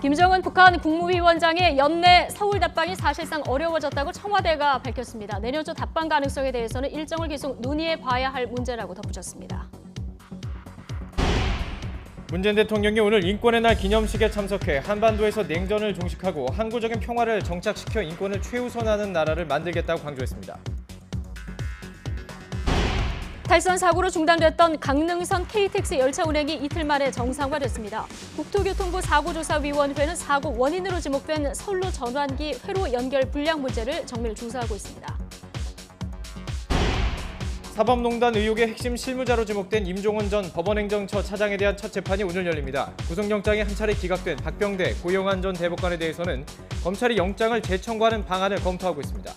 김정은 북한 국무위원장의 연내 서울 답방이 사실상 어려워졌다고 청와대가 밝혔습니다. 내년 초 답방 가능성에 대해서는 일정을 계속 논의해 봐야 할 문제라고 덧붙였습니다. 문재인 대통령이 오늘 인권의 날 기념식에 참석해 한반도에서 냉전을 종식하고 항구적인 평화를 정착시켜 인권을 최우선하는 나라를 만들겠다고 강조했습니다. 탈선 사고로 중단됐던 강릉선 KTX 열차 운행이 이틀 만에 정상화됐습니다. 국토교통부 사고조사위원회는 사고 원인으로 지목된 선로 전환기 회로 연결 불량 문제를 정밀 조사하고 있습니다. 사법농단 의혹의 핵심 실무자로 지목된 임종원 전 법원행정처 차장에 대한 첫 재판이 오늘 열립니다. 구속영장이 한 차례 기각된 박병대, 고영한 전 대법관에 대해서는 검찰이 영장을 재청구하는 방안을 검토하고 있습니다.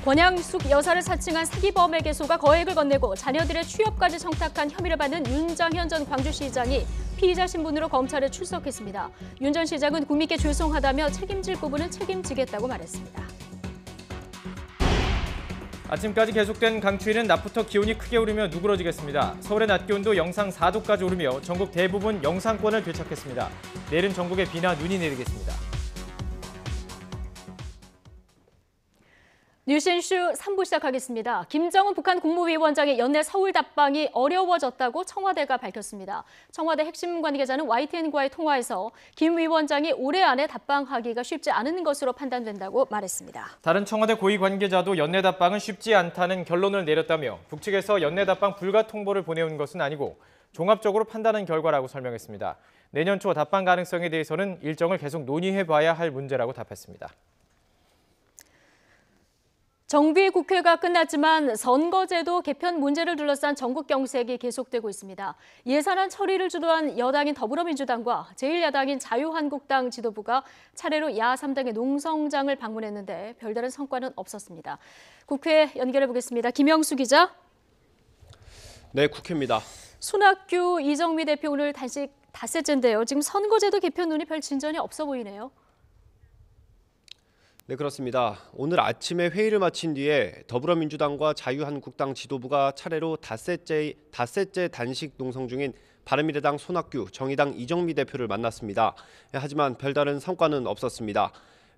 권양숙 여사를 사칭한 사기범의 개소가 거액을 건네고 자녀들의 취업까지 청탁한 혐의를 받는 윤장현 전 광주시장이 피의자 신분으로 검찰에 출석했습니다. 윤 전 시장은 국민께 죄송하다며 책임질 부분은 책임지겠다고 말했습니다. 아침까지 계속된 강추위는 낮부터 기온이 크게 오르며 누그러지겠습니다. 서울의 낮 기온도 영상 4도까지 오르며 전국 대부분 영상권을 되찾겠습니다. 내일은 전국에 비나 눈이 내리겠습니다. 뉴스앤슈 3부 시작하겠습니다. 김정은 북한 국무위원장의 연내 서울 답방이 어려워졌다고 청와대가 밝혔습니다. 청와대 핵심 관계자는 YTN과의 통화에서 김 위원장이 올해 안에 답방하기가 쉽지 않은 것으로 판단된다고 말했습니다. 다른 청와대 고위 관계자도 연내 답방은 쉽지 않다는 결론을 내렸다며 북측에서 연내 답방 불가 통보를 보내온 것은 아니고 종합적으로 판단한 결과라고 설명했습니다. 내년 초 답방 가능성에 대해서는 일정을 계속 논의해봐야 할 문제라고 답했습니다. 정비 국회가 끝났지만 선거제도 개편 문제를 둘러싼 전국 경색이 계속되고 있습니다. 예산안 처리를 주도한 여당인 더불어민주당과 제1야당인 자유한국당 지도부가 차례로 야3당의 농성장을 방문했는데 별다른 성과는 없었습니다. 국회 연결해 보겠습니다. 김영수 기자. 네, 국회입니다. 손학규, 이정미 대표 오늘 단식 닷새째인데요. 지금 선거제도 개편 논의 별 진전이 없어 보이네요. 네, 그렇습니다. 오늘 아침에 회의를 마친 뒤에 더불어민주당과 자유한국당 지도부가 차례로 닷새째 단식 농성 중인 바른미래당 손학규, 정의당 이정미 대표를 만났습니다. 하지만 별다른 성과는 없었습니다.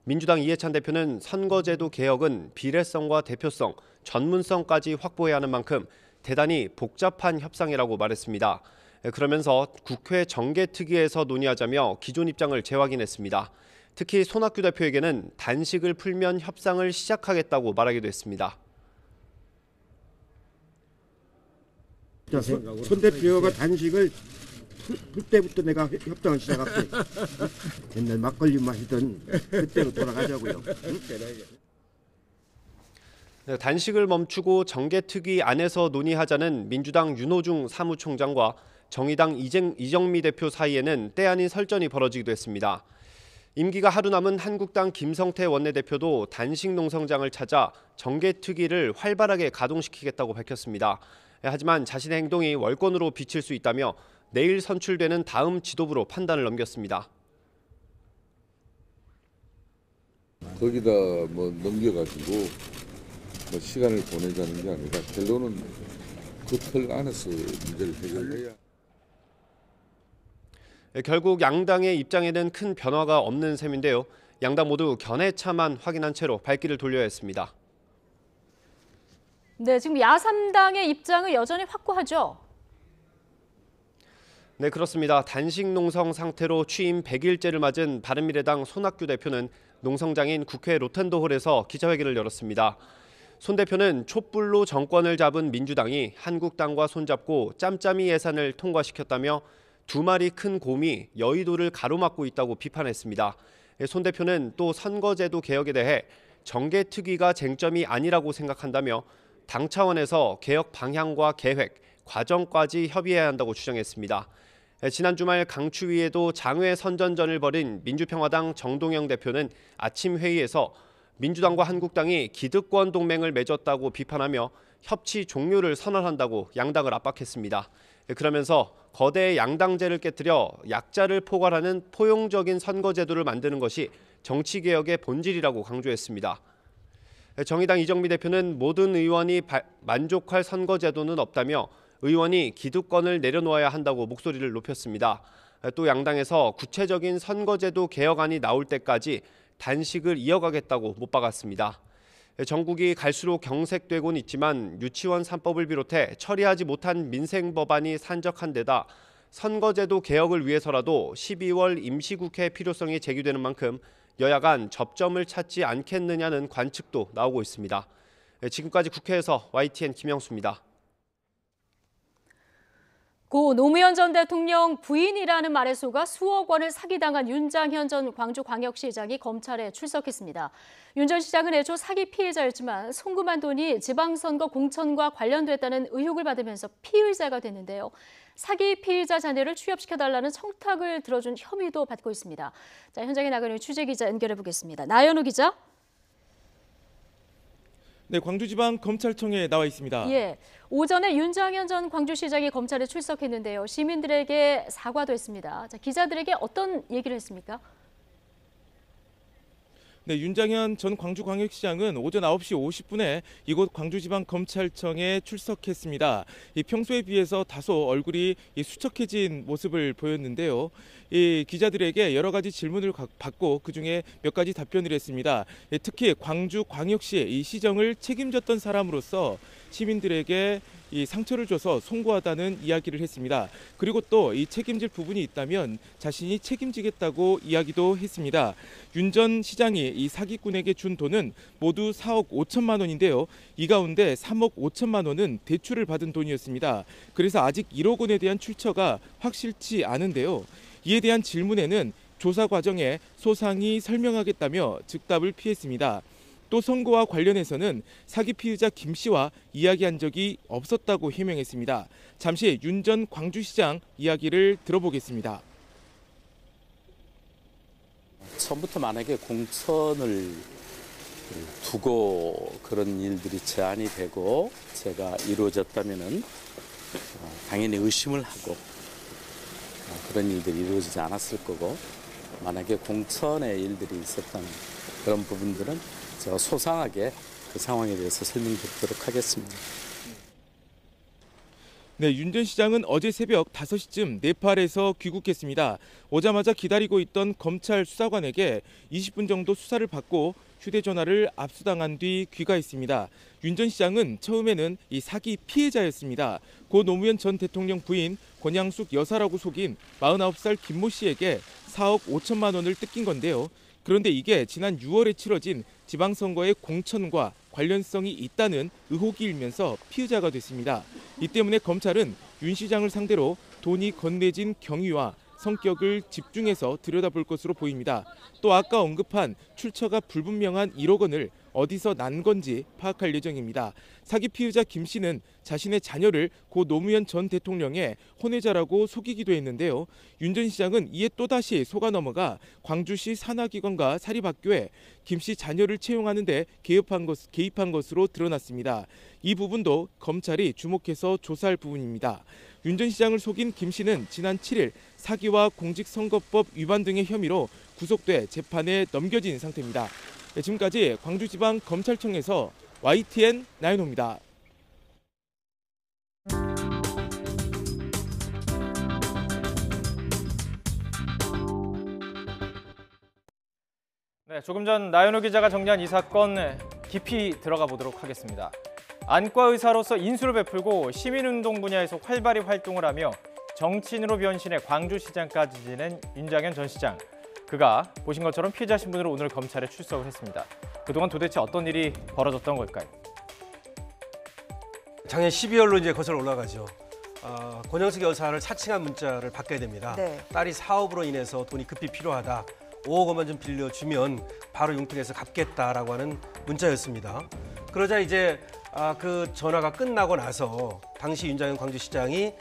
민주당 이해찬 대표는 선거제도 개혁은 비례성과 대표성, 전문성까지 확보해야 하는 만큼 대단히 복잡한 협상이라고 말했습니다. 그러면서 국회 정개특위에서 논의하자며 기존 입장을 재확인했습니다. 특히 손학규 대표에게는 단식을 풀면 협상을 시작하겠다고 말하기도 했습니다. 손 대표가 단식을 풀 때부터 내가 협상을 시작할게. 옛날 막걸리 마시던 그때로 돌아가자고요. 네, 단식을 멈추고 정개특위 안에서 논의하자는 민주당 윤호중 사무총장과 정의당 이정미 대표 사이에는 때 아닌 설전이 벌어지기도 했습니다. 임기가 하루 남은 한국당 김성태 원내대표도 단식 농성장을 찾아 정개특위를 활발하게 가동시키겠다고 밝혔습니다. 하지만 자신의 행동이 월권으로 비칠 수 있다며 내일 선출되는 다음 지도부로 판단을 넘겼습니다. 거기다 넘겨가지고 시간을 보내자는 게 아니라 결론은 그 틀 안에서 문제를 해결해야. 결국 양당의 입장에는 큰 변화가 없는 셈인데요. 양당 모두 견해차만 확인한 채로 발길을 돌려야 했습니다. 네, 지금 야3당의 입장은 여전히 확고하죠? 네, 그렇습니다. 단식 농성 상태로 취임 100일째를 맞은 바른미래당 손학규 대표는 농성장인 국회 로텐도홀에서 기자회견을 열었습니다. 손 대표는 촛불로 정권을 잡은 민주당이 한국당과 손잡고 짬짬이 예산을 통과시켰다며 두 마리 큰 곰이 여의도를 가로막고 있다고 비판했습니다. 손 대표는 또 선거제도 개혁에 대해 정개특위가 쟁점이 아니라고 생각한다며 당 차원에서 개혁 방향과 계획, 과정까지 협의해야 한다고 주장했습니다. 지난 주말 강추위에도 장외 선전전을 벌인 민주평화당 정동영 대표는 아침 회의에서 민주당과 한국당이 기득권 동맹을 맺었다고 비판하며 협치 종료를 선언한다고 양당을 압박했습니다. 그러면서 거대 양당제를 깨뜨려 약자를 포괄하는 포용적인 선거제도를 만드는 것이 정치개혁의 본질이라고 강조했습니다. 정의당 이정미 대표는 모든 의원이 만족할 선거제도는 없다며 의원이 기득권을 내려놓아야 한다고 목소리를 높였습니다. 또 양당에서 구체적인 선거제도 개혁안이 나올 때까지 단식을 이어가겠다고 못 박았습니다. 전국이 갈수록 경색되곤 있지만 유치원 3법을 비롯해 처리하지 못한 민생 법안이 산적한 데다 선거제도 개혁을 위해서라도 12월 임시국회 필요성이 제기되는 만큼 여야 간 접점을 찾지 않겠느냐는 관측도 나오고 있습니다. 지금까지 국회에서 YTN 김영수입니다. 고 노무현 전 대통령 부인이라는 말에 속아 수억 원을 사기당한 윤장현 전 광주광역시장이 검찰에 출석했습니다. 윤 전 시장은 애초 사기 피해자였지만 송금한 돈이 지방선거 공천과 관련됐다는 의혹을 받으면서 피의자가 됐는데요. 사기 피의자 자녀를 취업시켜달라는 청탁을 들어준 혐의도 받고 있습니다. 자, 현장에 나가 있는 취재기자 연결해 보겠습니다. 나연우 기자. 네, 광주지방검찰청에 나와 있습니다. 예, 오전에 윤장현 전 광주시장이 검찰에 출석했는데요. 시민들에게 사과도 했습니다. 자, 기자들에게 어떤 얘기를 했습니까? 네, 윤장현 전 광주광역시장은 오전 9시 50분에 이곳 광주지방검찰청에 출석했습니다. 평소에 비해서 다소 얼굴이 수척해진 모습을 보였는데요. 기자들에게 여러 가지 질문을 받고 그중에 몇 가지 답변을 했습니다. 특히 광주광역시의 이 시정을 책임졌던 사람으로서 시민들에게 이 상처를 줘서 송구하다는 이야기를 했습니다. 그리고 또 이 책임질 부분이 있다면 자신이 책임지겠다고 이야기도 했습니다. 윤 전 시장이 이 사기꾼에게 준 돈은 모두 4억 5천만 원인데요. 이 가운데 3억 5천만 원은 대출을 받은 돈이었습니다. 그래서 아직 1억 원에 대한 출처가 확실치 않은데요. 이에 대한 질문에는 조사 과정에 소상히 설명하겠다며 즉답을 피했습니다. 또 선거와 관련해서는 사기 피의자 김 씨와 이야기한 적이 없었다고 해명했습니다. 잠시 윤 전 광주시장 이야기를 들어보겠습니다. 처음부터 만약에 공천을 두고 그런 일들이 제안이 되고 제가 이루어졌다면은 당연히 의심을 하고 그런 일들이 이루어지지 않았을 거고, 만약에 공천의 일들이 있었다는 그런 부분들은 제가 소상하게 그 상황에 대해서 설명드리도록 하겠습니다. 네, 윤 전 시장은 어제 새벽 5시쯤 네팔에서 귀국했습니다. 오자마자 기다리고 있던 검찰 수사관에게 20분 정도 수사를 받고 휴대전화를 압수당한 뒤 귀가했습니다. 윤 전 시장은 처음에는 이 사기 피해자였습니다. 고 노무현 전 대통령 부인 권양숙 여사라고 속인 49살 김모 씨에게 4억 5천만 원을 뜯긴 건데요. 그런데 이게 지난 6월에 치러진 지방선거의 공천과 관련성이 있다는 의혹이 일면서 피의자가 됐습니다. 이 때문에 검찰은 윤 시장을 상대로 돈이 건네진 경위와 성격을 집중해서 들여다볼 것으로 보입니다. 또 아까 언급한 출처가 불분명한 1억 원을 어디서 난 건지 파악할 예정입니다. 사기 피의자 김 씨는 자신의 자녀를 고 노무현 전 대통령의 혼외자라고 속이기도 했는데요. 윤 전 시장은 이에 또다시 속아 넘어가 광주시 산하기관과 사립학교에 김 씨 자녀를 채용하는 데 개입한 것으로 드러났습니다. 이 부분도 검찰이 주목해서 조사할 부분입니다. 윤 전 시장을 속인 김 씨는 지난 7일 사기와 공직선거법 위반 등의 혐의로 구속돼 재판에 넘겨진 상태입니다. 네, 지금까지 광주지방검찰청에서 YTN 나연호입니다. 네, 조금 전 나연호 기자가 정리한 이 사건 깊이 들어가 보도록 하겠습니다. 안과 의사로서 인수를 베풀고 시민운동 분야에서 활발히 활동을 하며 정치인으로 변신해 광주시장까지 지낸 윤장현 전 시장. 그가 보신 것처럼 피해자 신분으로 오늘 검찰에 출석을 했습니다. 그동안 도대체 어떤 일이 벌어졌던 걸까요? 작년 12월로 이제 거슬러 올라가죠. 권영숙 여사를 사칭한 문자를 받게 됩니다. 네. 딸이 사업으로 인해서 돈이 급히 필요하다. 5억 원만 좀 빌려주면 바로 융통해서 갚겠다라고 하는 문자였습니다. 그러자 이제 그 전화가 끝나고 나서 당시 윤장현 광주시장이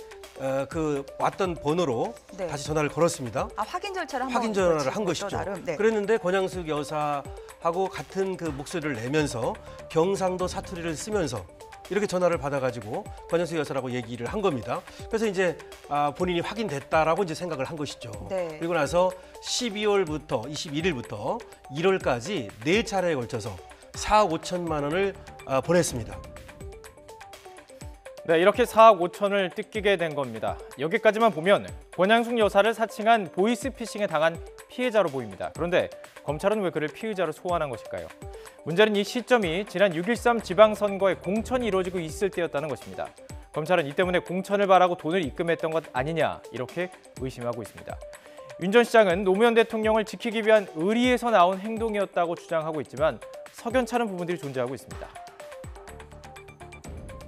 그 왔던 번호로 네. 다시 전화를 걸었습니다. 확인 절차를 확인 전화를 한 것이죠. 나름. 네. 그랬는데 권양숙 여사하고 같은 그 목소리를 내면서 경상도 사투리를 쓰면서 이렇게 전화를 받아가지고 권양숙 여사라고 얘기를 한 겁니다. 그래서 이제 본인이 확인됐다라고 이제 생각을 한 것이죠. 네. 그리고 나서 12월부터 21일부터 1월까지 4차례에 걸쳐서 4억 5천만 원을 보냈습니다. 네, 이렇게 4억 5천을 뜯기게 된 겁니다. 여기까지만 보면 권양숙 여사를 사칭한 보이스피싱에 당한 피해자로 보입니다. 그런데 검찰은 왜 그를 피의자로 소환한 것일까요? 문제는 이 시점이 지난 6.13 지방선거에 공천이 이루어지고 있을 때였다는 것입니다. 검찰은 이 때문에 공천을 바라고 돈을 입금했던 것 아니냐 이렇게 의심하고 있습니다. 윤 전 시장은 노무현 대통령을 지키기 위한 의리에서 나온 행동이었다고 주장하고 있지만 석연찮은 부분들이 존재하고 있습니다.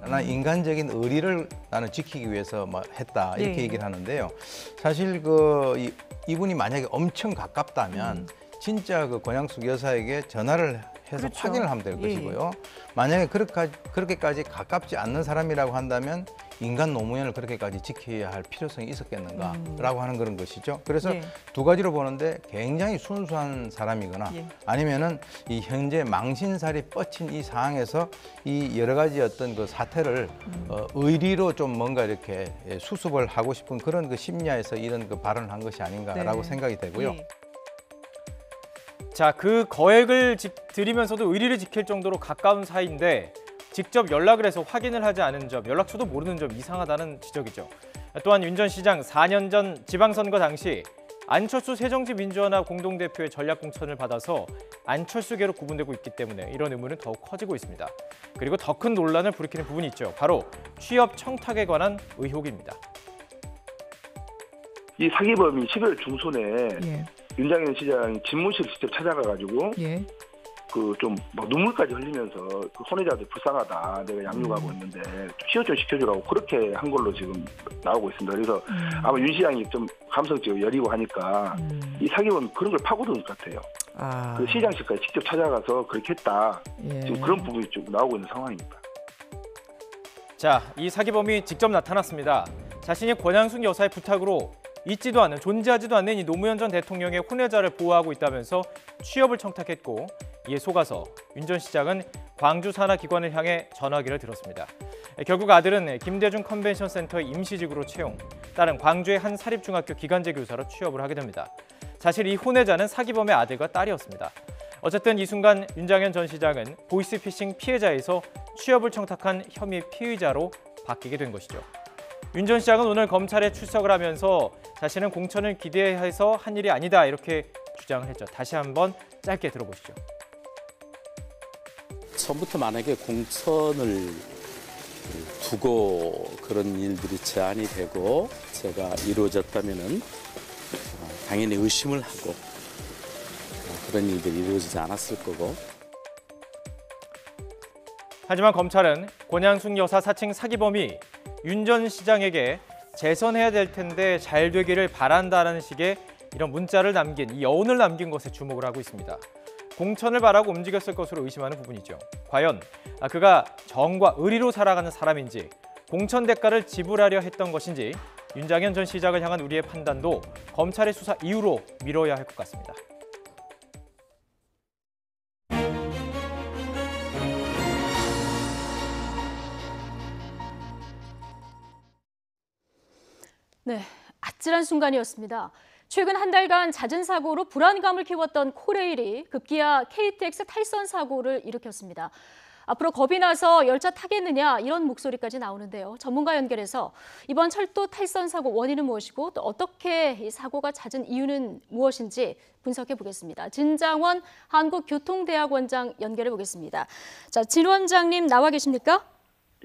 나는 인간적인 의리를 나는 지키기 위해서 뭐 했다 이렇게 네. 얘기를 하는데요. 사실 이분이 만약에 엄청 가깝다면 진짜 그 권양숙 여사에게 전화를 해서 그렇죠. 확인을 하면 될 예. 것이고요. 만약에 그렇게까지 가깝지 않는 사람이라고 한다면 인간 노무현을 그렇게까지 지켜야 할 필요성이 있었겠는가라고 하는 그런 것이죠. 그래서 네. 두 가지로 보는데 굉장히 순수한 사람이거나 예. 아니면은 이 현재 망신살이 뻗친 이 상황에서 이 여러 가지 어떤 그 사태를 의리로 좀 뭔가 이렇게 수습을 하고 싶은 그런 그 심야에서 이런 그 발언을 한 것이 아닌가라고 네. 생각이 되고요. 예. 자, 그 거액을 드리면서도 의리를 지킬 정도로 가까운 사이인데 직접 연락을 해서 확인을 하지 않은 점, 연락처도 모르는 점 이상하다는 지적이죠. 또한 윤 전 시장 4년 전 지방선거 당시 안철수 새정치민주연합 공동대표의 전략공천을 받아서 안철수계로 구분되고 있기 때문에 이런 의문은 더욱 커지고 있습니다. 그리고 더 큰 논란을 불이키는 부분이 있죠. 바로 취업 청탁에 관한 의혹입니다. 이 사기범이 12월 중순에 예. 윤장현 시장이 집무실을 직접 찾아가가지고 예. 그 좀 뭐 눈물까지 흘리면서 그 혼외자들 불쌍하다, 내가 양육하고 있는데 취업 좀 시켜주라고 그렇게 한 걸로 지금 나오고 있습니다. 그래서 아마 윤 시장이 좀 감성적이고 여리고 하니까 이 사기범이 그런 걸 파고든 것 같아요. 아. 그 시장실까지 직접 찾아가서 그렇게 했다. 예. 지금 그런 부분이 좀 나오고 있는 상황입니다. 자, 이 사기범이 직접 나타났습니다. 자신이 권양숙 여사의 부탁으로 있지도 않는, 존재하지도 않는 이 노무현 전 대통령의 혼외자를 보호하고 있다면서 취업을 청탁했고 이에 속아서 윤 전 시장은 광주 산하 기관을 향해 전화기를 들었습니다. 결국 아들은 김대중 컨벤션 센터의 임시직으로 채용, 딸은 광주의 한 사립중학교 기간제 교사로 취업을 하게 됩니다. 사실 이 혼외자는 사기범의 아들과 딸이었습니다. 어쨌든 이 순간 윤장현 전 시장은 보이스피싱 피해자에서 취업을 청탁한 혐의 피의자로 바뀌게 된 것이죠. 윤 전 시장은 오늘 검찰에 출석을 하면서 자신은 공천을 기대해서 한 일이 아니다 이렇게 주장을 했죠. 다시 한번 짧게 들어보시죠. 처음부터 만약에 공천을 두고 그런 일들이 제안이 되고 제가 이루어졌다면은 당연히 의심을 하고 그런 일들이 이루어지지 않았을 거고. 하지만 검찰은 권양숙 여사 사칭 사기범이 윤 전 시장에게 재선해야 될 텐데 잘 되기를 바란다라는 식의 이런 문자를 남긴, 이 여운을 남긴 것에 주목을 하고 있습니다. 공천을 바라고 움직였을 것으로 의심하는 부분이죠. 과연 그가 정과 의리로 살아가는 사람인지, 공천 대가를 지불하려 했던 것인지 윤장현 전 시장을 향한 우리의 판단도 검찰의 수사 이후로 미뤄야 할 것 같습니다. 네, 아찔한 순간이었습니다. 최근 한 달간 잦은 사고로 불안감을 키웠던 코레일이 급기야 KTX 탈선 사고를 일으켰습니다. 앞으로 겁이 나서 열차 타겠느냐 이런 목소리까지 나오는데요. 전문가 연결해서 이번 철도 탈선 사고 원인은 무엇이고 또 어떻게 이 사고가 잦은 이유는 무엇인지 분석해 보겠습니다. 진장원 한국교통대학원장 연결해 보겠습니다. 자, 진 원장님 나와 계십니까?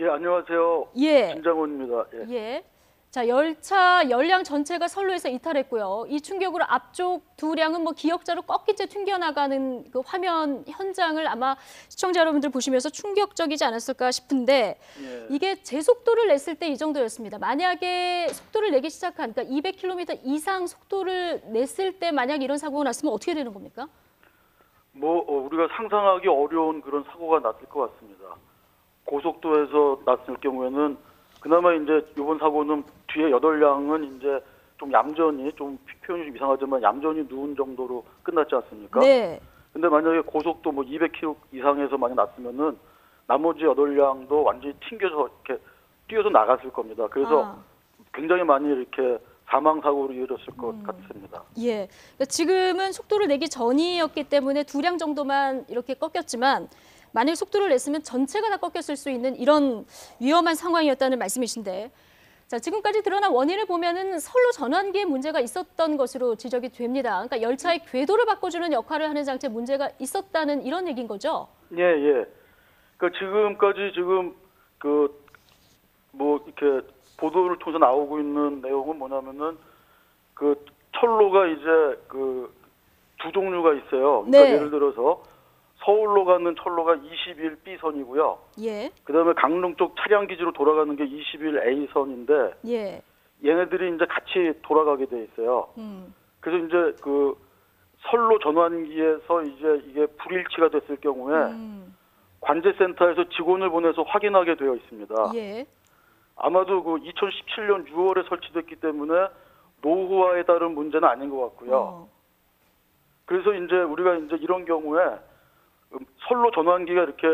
예, 안녕하세요. 예. 진장원입니다. 예. 예. 자, 열차 열량 전체가 선로에서 이탈했고요. 이 충격으로 앞쪽 두 량은 기역자로 꺾인 채 튕겨나가는 그 화면 현장을 아마 시청자 여러분들 보시면서 충격적이지 않았을까 싶은데 예. 이게 제속도를 냈을 때 이 정도였습니다. 만약에 속도를 내기 시작한, 그러니까 200km 이상 속도를 냈을 때 만약 이런 사고가 났으면 어떻게 되는 겁니까? 우리가 상상하기 어려운 그런 사고가 났을 것 같습니다. 고속도에서 났을 경우에는 그나마 이제 이번 사고는 뒤에 8량은 이제 좀 얌전히, 좀 표현이 좀 이상하지만 얌전히 누운 정도로 끝났지 않습니까? 네. 근데 만약에 고속도 200km 이상에서 만약 났으면은 나머지 8량도 완전히 튕겨서 이렇게 뛰어서 나갔을 겁니다. 그래서 굉장히 많이 이렇게 사망 사고로 이어졌을 것 같습니다. 예. 그러니까 지금은 속도를 내기 전이었기 때문에 두 량 정도만 이렇게 꺾였지만 만약 속도를 냈으면 전체가 다 꺾였을 수 있는 이런 위험한 상황이었다는 말씀이신데, 자, 지금까지 드러난 원인을 보면은 선로 전환기에 문제가 있었던 것으로 지적이 됩니다. 그러니까 열차의 궤도를 바꿔주는 역할을 하는 장치에 문제가 있었다는 이런 얘기인 거죠? 예, 예. 그 지금까지 뭐 이렇게 보도를 통해서 나오고 있는 내용은 뭐냐면은 그 철로가 이제 두 종류가 있어요. 그러니까 네. 예를 들어서 서울로 가는 철로가 21B선이고요. 예, 그다음에 강릉 쪽 차량 기지로 돌아가는 게 21A선인데 예. 얘네들이 이제 같이 돌아가게 돼 있어요. 그래서 이제 그 선로 전환기에서 이제 이게 불일치가 됐을 경우에 관제센터에서 직원을 보내서 확인하게 되어 있습니다. 예. 아마도 그 2017년 6월에 설치됐기 때문에 노후화에 따른 문제는 아닌 것 같고요. 그래서 이제 우리가 이제 이런 경우에 선로 전환기가 이렇게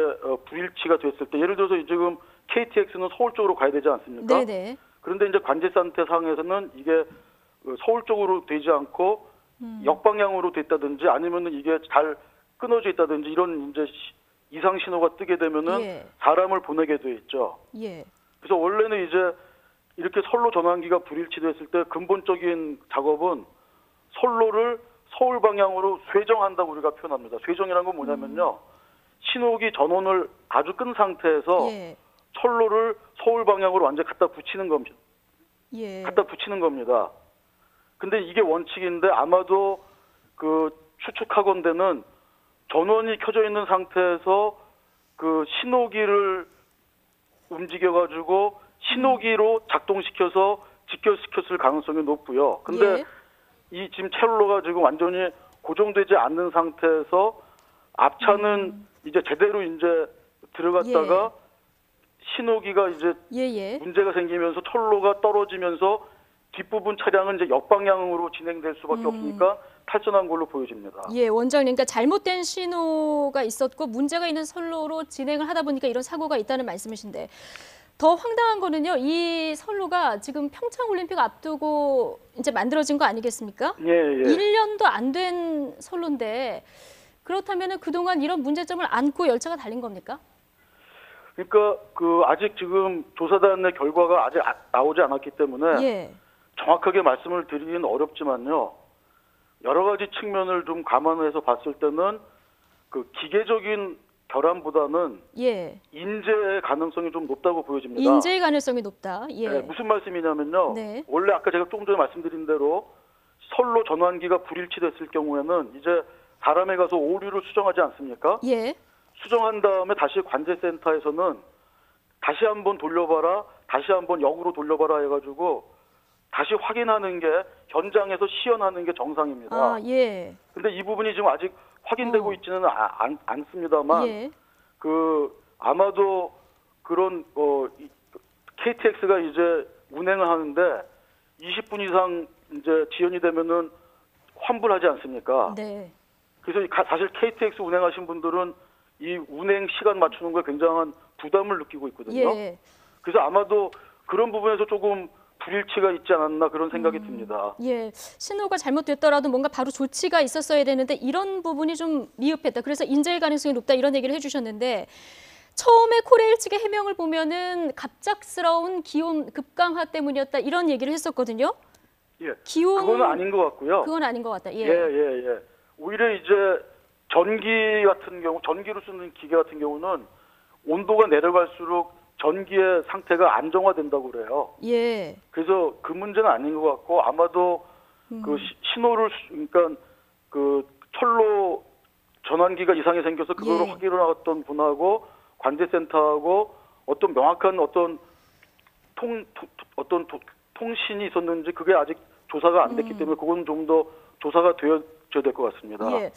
불일치가 됐을 때, 예를 들어서 지금 KTX는 서울 쪽으로 가야 되지 않습니까? 네네. 그런데 이제 관제센터 상에서는 이게 서울 쪽으로 되지 않고 역방향으로 됐다든지 아니면은 이게 잘 끊어져 있다든지 이런 이제 이상 신호가 뜨게 되면은 예. 사람을 보내게 돼 있죠. 예. 그래서 원래는 이제 이렇게 선로 전환기가 불일치됐을 때 근본적인 작업은 선로를 서울 방향으로 쇄정한다고 우리가 표현합니다. 쇄정이라는 건 뭐냐면요. 신호기 전원을 아주 끈 상태에서 예. 선로를 서울 방향으로 완전히 갖다 붙이는 겁니다. 예. 갖다 붙이는 겁니다. 근데 이게 원칙인데 아마도 그 추측하건대는 전원이 켜져 있는 상태에서 그 신호기를 움직여가지고 신호기로 작동시켜서 직결시켰을 가능성이 높고요. 근데 예. 이 지금 철로가 지금 완전히 고정되지 않는 상태에서 앞차는 이제 제대로 이제 들어갔다가 신호기가 이제 예예. 문제가 생기면서 철로가 떨어지면서 뒷부분 차량은 이제 역방향으로 진행될 수밖에 없으니까 탈선한 걸로 보여집니다. 예, 원장님, 그러니까 잘못된 신호가 있었고 문제가 있는 선로로 진행을 하다 보니까 이런 사고가 있다는 말씀이신데, 더 황당한 거는요, 이 선로가 지금 평창 올림픽 앞두고 이제 만들어진 거 아니겠습니까? 예, 예. 1년도 안 된 선로인데 그렇다면은 그동안 이런 문제점을 안고 열차가 달린 겁니까? 그러니까 그 아직 지금 조사단의 결과가 아직 나오지 않았기 때문에 예. 정확하게 말씀을 드리기는 어렵지만요. 여러 가지 측면을 좀 감안해서 봤을 때는 그 기계적인 결함보다는 예. 인재의 가능성이 좀 높다고 보여집니다. 인재의 가능성이 높다. 예. 네, 무슨 말씀이냐면요. 네. 원래 아까 제가 조금 전에 말씀드린 대로 선로 전환기가 불일치됐을 경우에는 이제 사람에 가서 오류를 수정하지 않습니까? 예. 수정한 다음에 다시 관제센터에서는 다시 한번 돌려봐라, 다시 한번 역으로 돌려봐라 해가지고 다시 확인하는 게 현장에서 시연하는 게 정상입니다. 아, 예. 근데 이 부분이 지금 아직 확인되고 있지는 않습니다만 예. 그 아마도 그런 KTX가 이제 운행을 하는데 20분 이상 이제 지연이 되면은 환불하지 않습니까? 네. 그래서 사실 KTX 운행하신 분들은 이 운행 시간 맞추는 거에 굉장한 부담을 느끼고 있거든요. 예. 그래서 아마도 그런 부분에서 조금 불일치가 있지 않았나 그런 생각이 듭니다. 예, 신호가 잘못됐더라도 뭔가 바로 조치가 있었어야 되는데 이런 부분이 좀 미흡했다. 그래서 인재의 가능성이 높다 이런 얘기를 해주셨는데, 처음에 코레일 측의 해명을 보면은 갑작스러운 기온 급강하 때문이었다 이런 얘기를 했었거든요. 예, 기온 그거는 아닌 것 같고요. 그건 아닌 것 같다. 예. 예. 오히려 이제 전기 같은 경우, 전기로 쓰는 기계 같은 경우는 온도가 내려갈수록 전기의 상태가 안정화된다고 그래요. 예. 그래서 그 문제는 아닌 것 같고 아마도 그 신호를 그러니까 그 철로 전환기가 이상이 생겨서 그거를 예. 확인을 나갔던 분하고 관제센터하고 어떤 명확한 어떤 통신이 있었는지 그게 아직 조사가 안 됐기 때문에 그건 좀 더 조사가 되어줘야 될 것 같습니다. 예.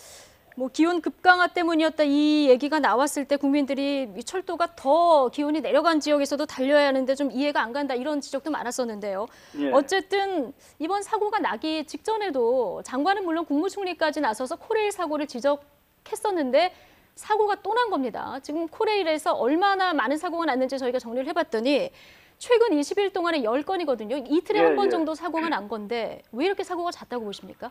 뭐 기온 급강하 때문이었다 이 얘기가 나왔을 때 국민들이 이 철도가 더 기온이 내려간 지역에서도 달려야 하는데 좀 이해가 안 간다 이런 지적도 많았었는데요. 예. 어쨌든 이번 사고가 나기 직전에도 장관은 물론 국무총리까지 나서서 코레일 사고를 지적했었는데 사고가 또 난 겁니다. 지금 코레일에서 얼마나 많은 사고가 났는지 저희가 정리를 해봤더니 최근 20일 동안에 10건이거든요. 이틀에 한 번 정도 사고가 난 건데 왜 이렇게 사고가 잦다고 보십니까?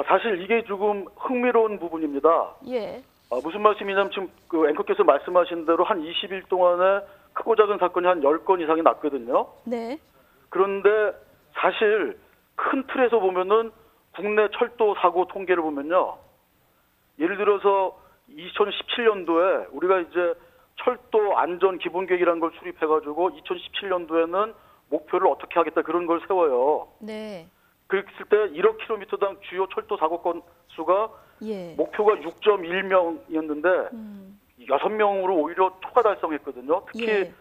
사실 이게 조금 흥미로운 부분입니다. 예. 무슨 말씀이냐면 지금 그 앵커께서 말씀하신 대로 한 20일 동안에 크고 작은 사건이 한 10건 이상이 났거든요. 네. 그런데 사실 큰 틀에서 보면은 국내 철도 사고 통계를 보면요. 예를 들어서 2017년도에 우리가 이제 철도 안전 기본 계획이라는 걸 수립해가지고 2017년도에는 목표를 어떻게 하겠다 그런 걸 세워요. 네. 그랬을 때 1억 킬로미터당 주요 철도 사고 건 수가 예. 목표가 6.1명이었는데 6명으로 오히려 초과 달성했거든요. 특히 예.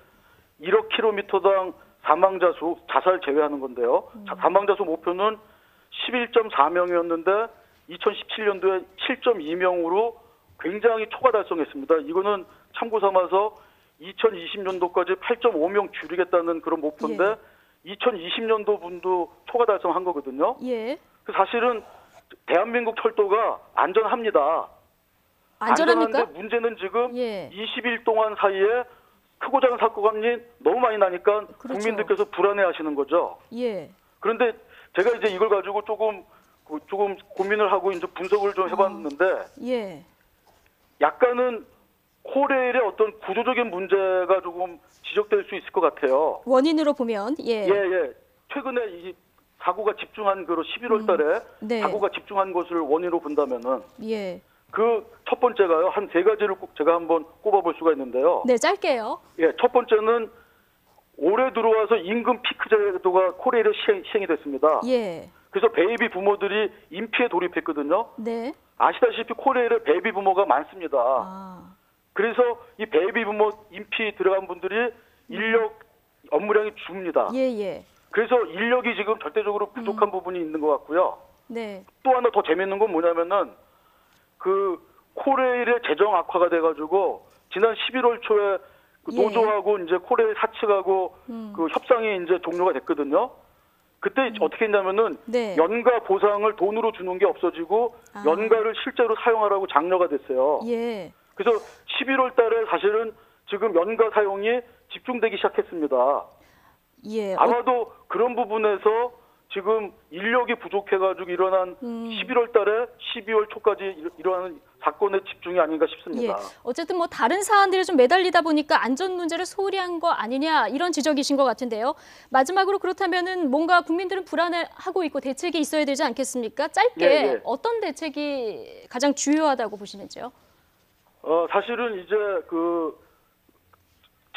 1억 킬로미터당 사망자 수, 자살 제외하는 건데요. 사망자 수 목표는 11.4명이었는데 2017년도에 7.2명으로 굉장히 초과 달성했습니다. 이거는 참고 삼아서 2020년도까지 8.5명 줄이겠다는 그런 목표인데 2020년도 분도 초과 달성한 거거든요. 예. 사실은 대한민국 철도가 안전합니다. 안전합니까? 안전한데 문제는 지금 예. 20일 동안 사이에 크고 작은 사건이 너무 많이 나니까 그렇죠. 국민들께서 불안해하시는 거죠. 예. 그런데 제가 이제 이걸 가지고 조금 고민을 하고 이제 분석을 좀 해봤는데 예. 약간은 코레일의 어떤 구조적인 문제가 조금 지적될 수 있을 것 같아요. 원인으로 보면 예. 예. 최근에 이 사고가 집중한 그 11월 달에 네. 사고가 집중한 것을 원인으로 본다면은 예. 그 첫 번째가요. 한 세 가지를 꼭 제가 한번 꼽아볼 수가 있는데요. 네, 짧게요. 예, 첫 번째는 올해 들어와서 임금 피크 제도가 코레일에 시행이 됐습니다. 예. 그래서 베이비 부모들이 인피에 돌입했거든요. 네. 아시다시피 코레일에 베이비 부모가 많습니다. 아. 그래서 이 베이비 부모 인피 들어간 분들이 인력 업무량이 줍니다. 예. 그래서 인력이 지금 절대적으로 부족한 부분이 있는 것 같고요. 네. 또 하나 더 재밌는 건 뭐냐면은 그 코레일의 재정 악화가 돼가지고 지난 11월 초에 그 예. 노조하고 이제 코레일 사측하고 그 협상이 이제 종료가 됐거든요. 그때 어떻게 했냐면은 네. 연가 보상을 돈으로 주는 게 없어지고 연가를 실제로 사용하라고 장려가 됐어요. 예. 그래서 11월 달에 사실은 지금 연가 사용이 집중되기 시작했습니다. 예. 아마도 그런 부분에서 지금 인력이 부족해가지고 일어난 11월 달에 12월 초까지 일어나는 사건의 집중이 아닌가 싶습니다. 예. 어쨌든 뭐 다른 사안들이 좀 매달리다 보니까 안전 문제를 소홀히 한 거 아니냐 이런 지적이신 것 같은데요. 마지막으로 그렇다면은 뭔가 국민들은 불안해하고 있고 대책이 있어야 되지 않겠습니까? 짧게 예. 어떤 대책이 가장 주요하다고 보시는지요? 사실은 이제 그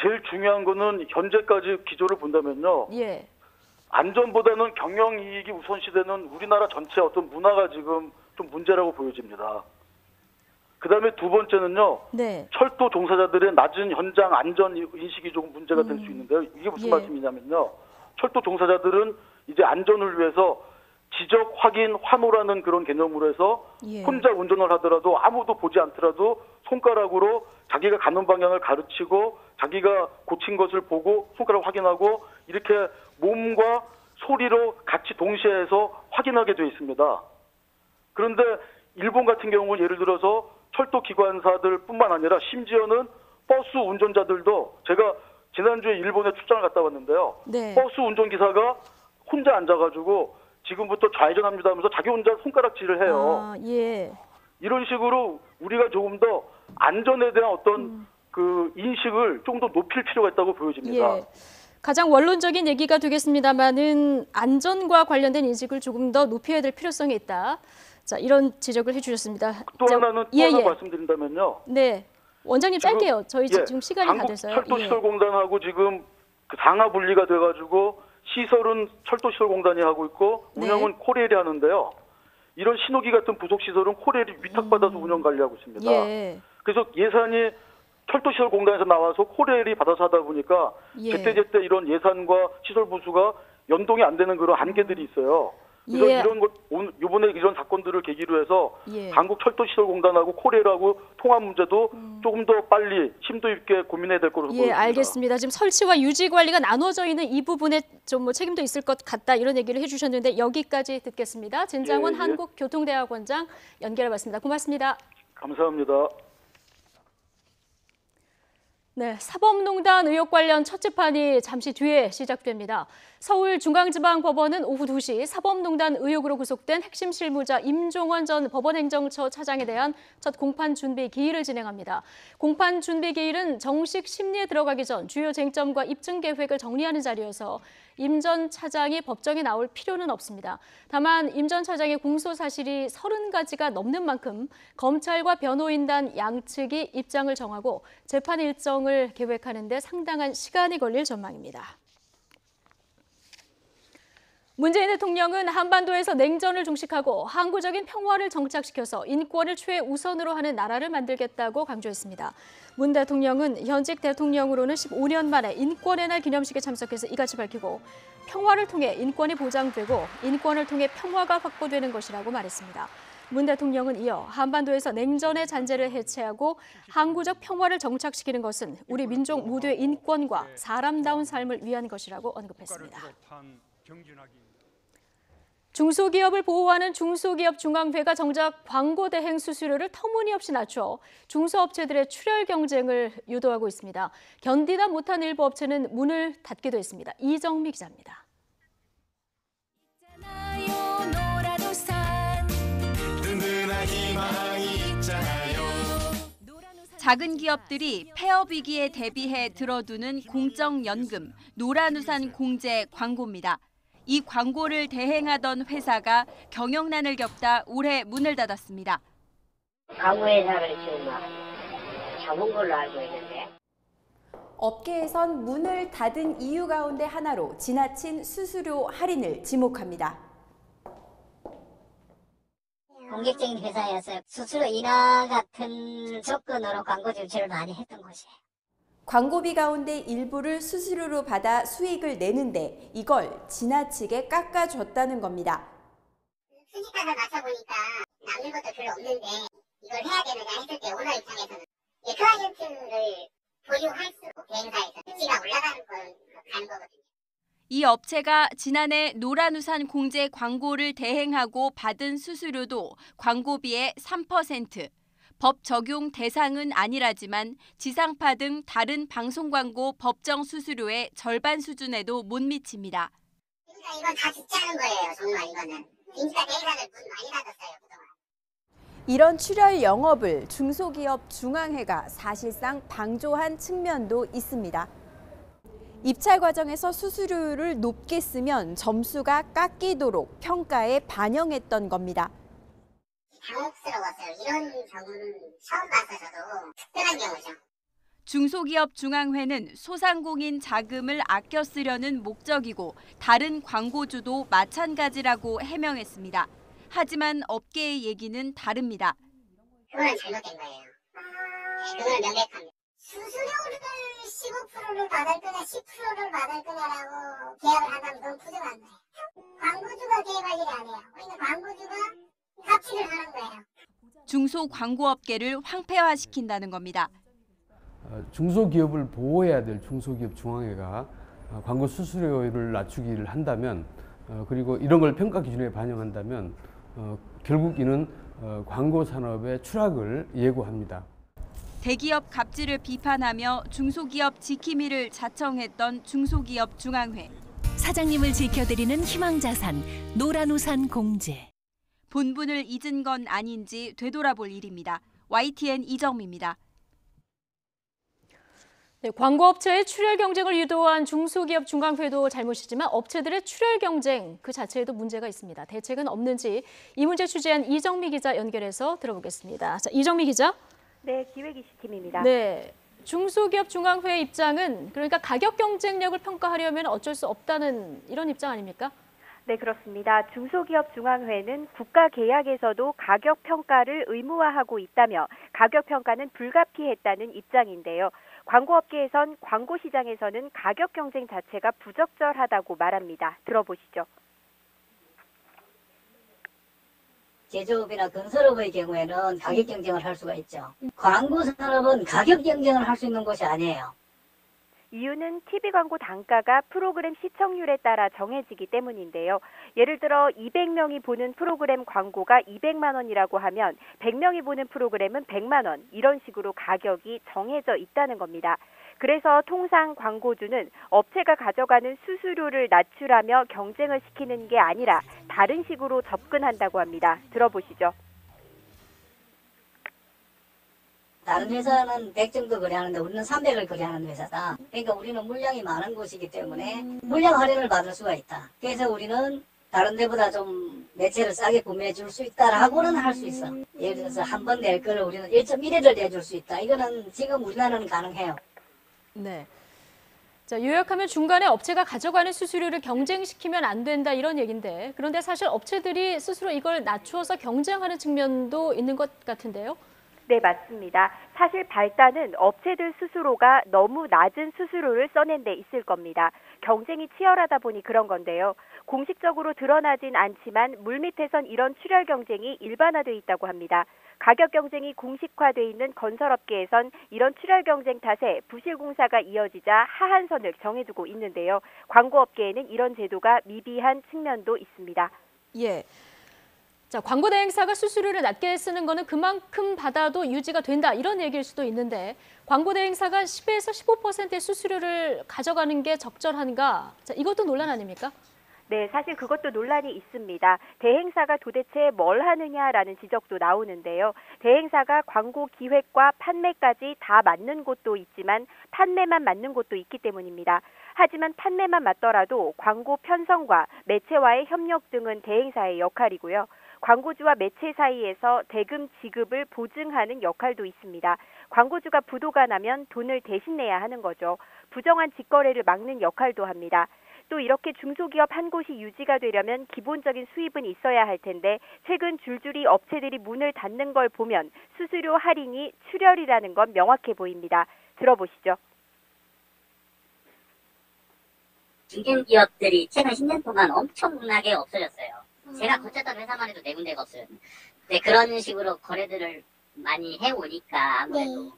제일 중요한 거는 현재까지 기조를 본다면요. 예. 안전보다는 경영 이익이 우선시되는 우리나라 전체 어떤 문화가 지금 좀 문제라고 보여집니다. 그다음에 두 번째는요. 네. 철도 종사자들의 낮은 현장 안전 인식이 조금 문제가 될 수 있는데요. 이게 무슨 예. 말씀이냐면요. 철도 종사자들은 이제 안전을 위해서 지적 확인 환호라는 그런 개념으로 해서 예. 혼자 운전을 하더라도 아무도 보지 않더라도 손가락으로 자기가 가는 방향을 가르치고 자기가 고친 것을 보고 손가락 확인하고 이렇게 몸과 소리로 같이 동시에 해서 확인하게 되어 있습니다. 그런데 일본 같은 경우는 예를 들어서 철도 기관사들 뿐만 아니라 심지어는 버스 운전자들도 제가 지난주에 일본에 출장을 갔다 왔는데요. 네. 버스 운전기사가 혼자 앉아가지고 지금부터 좌회전합니다 하면서 자기 혼자 손가락질을 해요. 아, 예. 이런 식으로 우리가 조금 더 안전에 대한 어떤 그 인식을 조금 더 높일 필요가 있다고 보여집니다. 예. 가장 원론적인 얘기가 되겠습니다만은 안전과 관련된 인식을 조금 더 높여야 될 필요성이 있다. 자, 이런 지적을 해주셨습니다. 또 하나는 또 하나 말씀드린다면요. 네, 원장님 짧게요. 저희 지금 시간이 다 돼서요. 한국철도시설공단하고 지금 그 상하 분리가 돼가지고 시설은 철도시설공단이 하고 있고 운영은 코레일이 하는데요. 이런 신호기 같은 부속시설은 코레일이 위탁받아서 운영 관리하고 있습니다. 예. 그래서 예산이 철도시설공단에서 나와서 코레일이 받아서 하다 보니까 제때제때 이런 예산과 시설 부수가 연동이 안 되는 그런 한계들이 있어요. 그래서 이런 것 이번에 이런 사건들을 계기로 해서 한국철도시설공단하고 코레일하고 통합 문제도 조금 더 빨리 심도 있게 고민해야 될 거로 보입니다. 알겠습니다. 지금 설치와 유지 관리가 나눠져 있는 이 부분에 좀 뭐 책임도 있을 것 같다 이런 얘기를 해주셨는데 여기까지 듣겠습니다. 진장원 한국교통대학원장 연결해봤습니다. 고맙습니다. 감사합니다. 네, 사법농단 의혹 관련 첫 재판이 잠시 뒤에 시작됩니다. 서울중앙지방법원은 오후 2시 사법농단 의혹으로 구속된 핵심 실무자 임종원 전 법원행정처 차장에 대한 첫 공판 준비 기일을 진행합니다. 공판 준비 기일은 정식 심리에 들어가기 전 주요 쟁점과 입증 계획을 정리하는 자리여서 임 전 차장이 법정에 나올 필요는 없습니다. 다만 임 전 차장의 공소 사실이 30가지가 넘는 만큼 검찰과 변호인단 양측이 입장을 정하고 재판 일정을 계획하는 데 상당한 시간이 걸릴 전망입니다. 문재인 대통령은 한반도에서 냉전을 종식하고 항구적인 평화를 정착시켜서 인권을 최우선으로 하는 나라를 만들겠다고 강조했습니다. 문 대통령은 현직 대통령으로는 15년 만에 인권의 날 기념식에 참석해서 이같이 밝히고 평화를 통해 인권이 보장되고 인권을 통해 평화가 확보되는 것이라고 말했습니다. 문 대통령은 이어 한반도에서 냉전의 잔재를 해체하고 항구적 평화를 정착시키는 것은 우리 민족 모두의 인권과 사람다운 삶을 위한 것이라고 언급했습니다. 중소기업을 보호하는 중소기업중앙회가 정작 광고 대행 수수료를 터무니없이 낮춰 중소업체들의 출혈 경쟁을 유도하고 있습니다. 견디다 못한 일부 업체는 문을 닫기도 했습니다. 이정미 기자입니다. 작은 기업들이 폐업 위기에 대비해 들어두는 공적연금, 노란우산 공제 광고입니다. 이 광고를 대행하던 회사가 경영난을 겪다 올해 문을 닫았습니다. 광고회사를 지금 접은 걸로 알고 있는데. 업계에선 문을 닫은 이유 가운데 하나로 지나친 수수료 할인을 지목합니다. 공격적인 회사여서 수수료 인하 같은 조건으로 광고 정책을 많이 했던 곳이에요. 광고비 가운데 일부를 수수료로 받아 수익을 내는데 이걸 지나치게 깎아줬다는 겁니다. 순식간에 맞춰보니까 남는 것도 별로 없는데 이걸 해야 되느냐 했을 때 오너 입장에서는 클라이언트를 보유할수록 대행사에서 수치가 올라가는 건 가는 거거든요. 이 업체가 지난해 노란우산 공제 광고를 대행하고 받은 수수료도 광고비의 3%. 법 적용 대상은 아니라지만 지상파 등 다른 방송 광고 법정 수수료의 절반 수준에도 못 미칩니다. 그러니까 이건 다 듣자는 거예요. 정말 이거는. 그러니까 대행사들 문 많이 닫았어요. 그동안. 이런 출혈 영업을 중소기업 중앙회가 사실상 방조한 측면도 있습니다. 입찰 과정에서 수수료를 높게 쓰면 점수가 깎이도록 평가에 반영했던 겁니다. 당혹스러웠어요. 이런 경우는 처음 봐서 저도 특별한 경우죠. 중소기업 중앙회는 소상공인 자금을 아껴 쓰려는 목적이고 다른 광고주도 마찬가지라고 해명했습니다. 하지만 업계의 얘기는 다릅니다. 그건 잘못된 거예요. 그건 명백합니다. 수수료를 15%를 받을 거냐 10%를 받을 거냐라고 계약을 한다면 너무 부정한 거예요. 광고주가 개입할 일이 아니에요. 우리는 광고주가 값치를 하는 거예요. 중소 광고업계를 황폐화시킨다는 겁니다. 중소기업을 보호해야 될 중소기업 중앙회가 광고 수수료를 낮추기를 한다면 그리고 이런 걸 평가 기준에 반영한다면 결국 이는 광고 산업의 추락을 예고합니다. 대기업 갑질을 비판하며 중소기업 지킴이를 자청했던 중소기업 중앙회. 사장님을 지켜드리는 희망자산 노란우산 공제. 본분을 잊은 건 아닌지 되돌아볼 일입니다. YTN 이정미입니다. 네, 광고업체의 출혈 경쟁을 유도한 중소기업 중앙회도 잘못이지만 업체들의 출혈 경쟁 그 자체에도 문제가 있습니다. 대책은 없는지 이 문제 취재한 이정미 기자 연결해서 들어보겠습니다. 자, 이정미 기자. 네, 기획이슈팀입니다. 네, 중소기업 중앙회의 입장은 그러니까 가격 경쟁력을 평가하려면 어쩔 수 없다는 이런 입장 아닙니까? 네, 그렇습니다. 중소기업 중앙회는 국가 계약에서도 가격 평가를 의무화하고 있다며 가격 평가는 불가피했다는 입장인데요. 광고업계에선 광고 시장에서는 가격 경쟁 자체가 부적절하다고 말합니다. 들어보시죠. 제조업이나 건설업의 경우에는 가격 경쟁을 할 수가 있죠. 광고 산업은 가격 경쟁을 할 수 있는 곳이 아니에요. 이유는 TV 광고 단가가 프로그램 시청률에 따라 정해지기 때문인데요. 예를 들어 200명이 보는 프로그램 광고가 200만 원이라고 하면 100명이 보는 프로그램은 100만 원 이런 식으로 가격이 정해져 있다는 겁니다. 그래서 통상 광고주는 업체가 가져가는 수수료를 낮추라며 경쟁을 시키는 게 아니라 다른 식으로 접근한다고 합니다. 들어보시죠. 다른 회사는 100 정도 거래하는데 우리는 300을 거래하는 회사다. 그러니까 우리는 물량이 많은 곳이기 때문에 물량 할인을 받을 수가 있다. 그래서 우리는 다른 데보다 좀 매체를 싸게 구매해 줄 수 있다라고는 할 수 있어. 예를 들어서 한 번 낼 거를 우리는 1.1회를 내줄 수 있다. 이거는 지금 우리나라는 가능해요. 네. 자, 요약하면 중간에 업체가 가져가는 수수료를 경쟁시키면 안 된다 이런 얘기인데, 그런데 사실 업체들이 스스로 이걸 낮추어서 경쟁하는 측면도 있는 것 같은데요. 네, 맞습니다. 사실 발단은 업체들 스스로가 너무 낮은 수수료를 써낸 데 있을 겁니다. 경쟁이 치열하다 보니 그런 건데요. 공식적으로 드러나진 않지만 물밑에선 이런 출혈 경쟁이 일반화돼 있다고 합니다. 가격 경쟁이 공식화돼 있는 건설업계에선 이런 출혈 경쟁 탓에 부실 공사가 이어지자 하한선을 정해두고 있는데요. 광고업계에는 이런 제도가 미비한 측면도 있습니다. 예. 자, 광고 대행사가 수수료를 낮게 쓰는 거는 그만큼 받아도 유지가 된다 이런 얘기일 수도 있는데, 광고 대행사가 10에서 15%의 수수료를 가져가는 게 적절한가? 자, 이것도 논란 아닙니까? 네, 사실 그것도 논란이 있습니다. 대행사가 도대체 뭘 하느냐라는 지적도 나오는데요. 대행사가 광고 기획과 판매까지 다 맡는 곳도 있지만 판매만 맡는 곳도 있기 때문입니다. 하지만 판매만 맡더라도 광고 편성과 매체와의 협력 등은 대행사의 역할이고요. 광고주와 매체 사이에서 대금 지급을 보증하는 역할도 있습니다. 광고주가 부도가 나면 돈을 대신 내야 하는 거죠. 부정한 직거래를 막는 역할도 합니다. 또 이렇게 중소기업 한 곳이 유지가 되려면 기본적인 수입은 있어야 할 텐데, 최근 줄줄이 업체들이 문을 닫는 걸 보면 수수료 할인이 출혈이라는 건 명확해 보입니다. 들어보시죠. 중견기업들이 최근 10년 동안 엄청나게 없어졌어요. 제가 거쳤던 회사만 해도 4군데가 없어요. 네, 그런 식으로 거래들을 많이 해오니까 아무래도.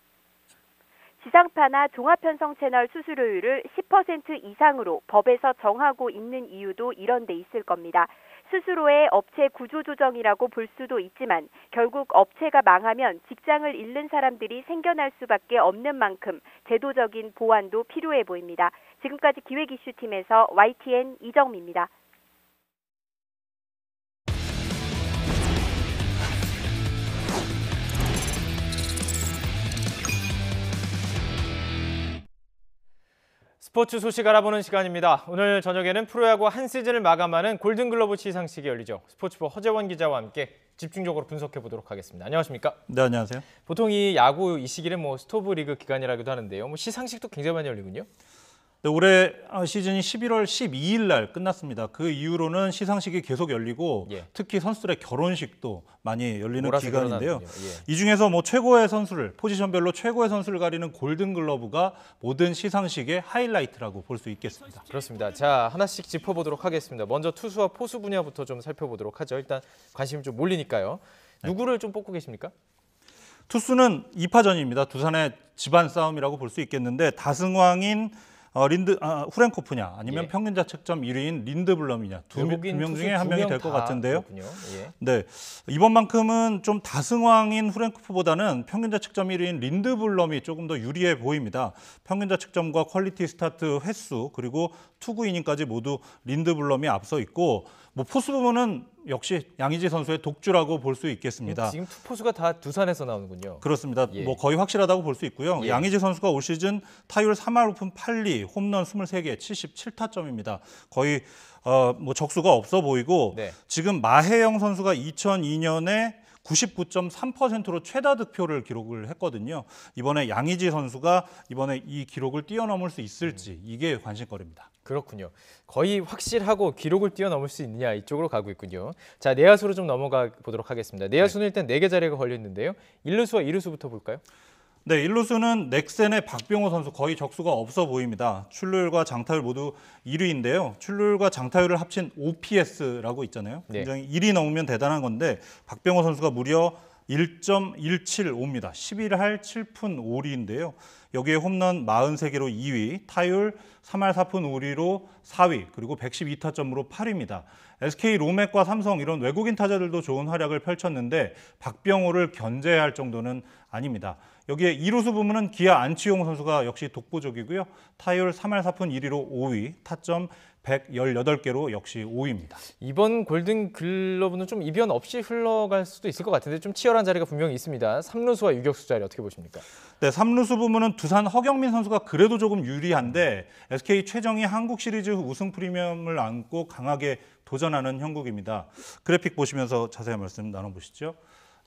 지상파나 종합편성 채널 수수료율을 10% 이상으로 법에서 정하고 있는 이유도 이런 데 있을 겁니다. 스스로의 업체 구조조정이라고 볼 수도 있지만 결국 업체가 망하면 직장을 잃는 사람들이 생겨날 수밖에 없는 만큼 제도적인 보완도 필요해 보입니다. 지금까지 기획 이슈팀에서 YTN 이정미입니다. 스포츠 소식 알아보는 시간입니다. 오늘 저녁에는 프로야구 한 시즌을 마감하는 골든글러브 시상식이 열리죠. 스포츠부 허재원 기자와 함께 집중적으로 분석해 보도록 하겠습니다. 안녕하십니까? 네, 안녕하세요. 보통 이 야구 이 시기는 스토브 리그 기간이라고도 하는데요. 시상식도 굉장히 많이 열리군요. 네, 올해 시즌이 11월 12일 날 끝났습니다. 그 이후로는 시상식이 계속 열리고 특히 선수들의 결혼식도 많이 열리는 기간인데요. 이 중에서 최고의 선수를 포지션별로 최고의 선수를 가리는 골든글러브가 모든 시상식의 하이라이트라고 볼 수 있겠습니다. 그렇습니다. 자, 하나씩 짚어보도록 하겠습니다. 먼저 투수와 포수 분야부터 좀 살펴보도록 하죠. 일단 관심이 좀 몰리니까요. 누구를 좀 뽑고 계십니까? 투수는 2파전입니다. 두산의 집안 싸움이라고 볼 수 있겠는데, 다승왕인 후렌코프냐 아니면 평균 자책점 1위인 린드블럼이냐 두 명 중에 한 명이 될 것 같은데요. 네, 이번만큼은 좀 다승왕인 후렌코프보다는 평균 자책점 1위인 린드블럼이 조금 더 유리해 보입니다. 평균 자책점과 퀄리티 스타트 횟수 그리고 투구 이닝까지 모두 린드블럼이 앞서 있고, 포수 부분은 역시 양의지 선수의 독주라고 볼 수 있겠습니다. 지금 투포수가 다 두산에서 나오는군요. 그렇습니다. 거의 확실하다고 볼 수 있고요. 양의지 선수가 올 시즌 타율 3할 오픈 8리, 홈런 23개, 77타점입니다. 거의 적수가 없어 보이고, 지금 마혜영 선수가 2002년에 99.3%로 최다 득표를 기록을 했거든요. 이번에 양의지 선수가 이번에 이 기록을 뛰어넘을 수 있을지, 이게 관심거리입니다. 그렇군요. 거의 확실하고 기록을 뛰어넘을 수 있느냐, 이쪽으로 가고 있군요. 자, 내야수로 좀 넘어가 보도록 하겠습니다. 내야수는 일단 4개 자리가 걸려 있는데요. 1루수와 2루수부터 볼까요? 네, 1루수는 넥센의 박병호 선수 거의 적수가 없어 보입니다. 출루율과 장타율 모두 1위인데요. 출루율과 장타율을 합친 OPS라고 있잖아요. 굉장히 1위 넘으면 대단한 건데, 박병호 선수가 무려 1.175입니다. 11할 7푼 5리인데요. 여기에 홈런 43개로 2위, 타율 3할 4푼 5리로 4위, 그리고 112타점으로 8위입니다. SK 로맥과 삼성 이런 외국인 타자들도 좋은 활약을 펼쳤는데 박병호를 견제해야 할 정도는 아닙니다. 여기에 2루수 부문은 기아 안치홍 선수가 역시 독보적이고요. 타율 3할 4푼 1리로 5위, 타점 118개로 역시 5위입니다. 이번 골든글러브는 좀 이변 없이 흘러갈 수도 있을 것 같은데 좀 치열한 자리가 분명히 있습니다. 3루수와 유격수 자리 어떻게 보십니까? 네, 3루수 부문은 두산 허경민 선수가 그래도 조금 유리한데 SK 최정이 한국 시리즈 우승 프리미엄을 안고 강하게 도전하는 형국입니다. 그래픽 보시면서 자세히 말씀 나눠보시죠.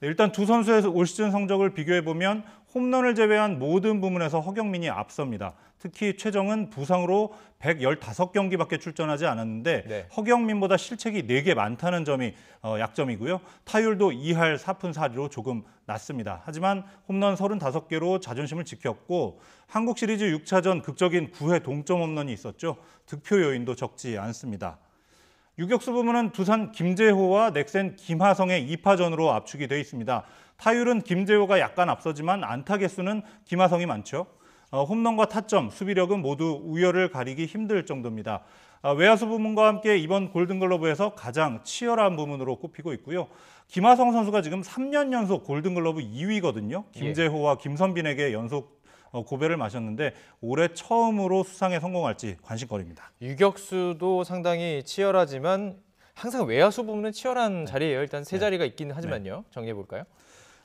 네, 일단 두 선수의 올 시즌 성적을 비교해보면 홈런을 제외한 모든 부문에서 허경민이 앞섭니다. 특히 최정은 부상으로 115경기밖에 출전하지 않았는데 네. 허경민보다 실책이 4개 많다는 점이 약점이고요. 타율도 2할 4푼 4리로 조금 낮습니다. 하지만 홈런 35개로 자존심을 지켰고 한국 시리즈 6차전 극적인 9회 동점 홈런이 있었죠. 득표 요인도 적지 않습니다. 유격수 부문은 두산 김재호와 넥센 김하성의 2파전으로 압축이 되어 있습니다. 타율은 김재호가 약간 앞서지만 안타 개수는 김하성이 많죠. 홈런과 타점, 수비력은 모두 우열을 가리기 힘들 정도입니다. 외야수 부문과 함께 이번 골든글러브에서 가장 치열한 부문으로 꼽히고 있고요. 김하성 선수가 지금 3년 연속 골든글러브 2위거든요. 김재호와 김선빈에게 연속 고배를 마셨는데 올해 처음으로 수상에 성공할지 관심거리입니다. 유격수도 상당히 치열하지만 항상 외야수 부문은 치열한 자리예요. 일단 세 자리가 있긴 하지만요. 정리해 볼까요?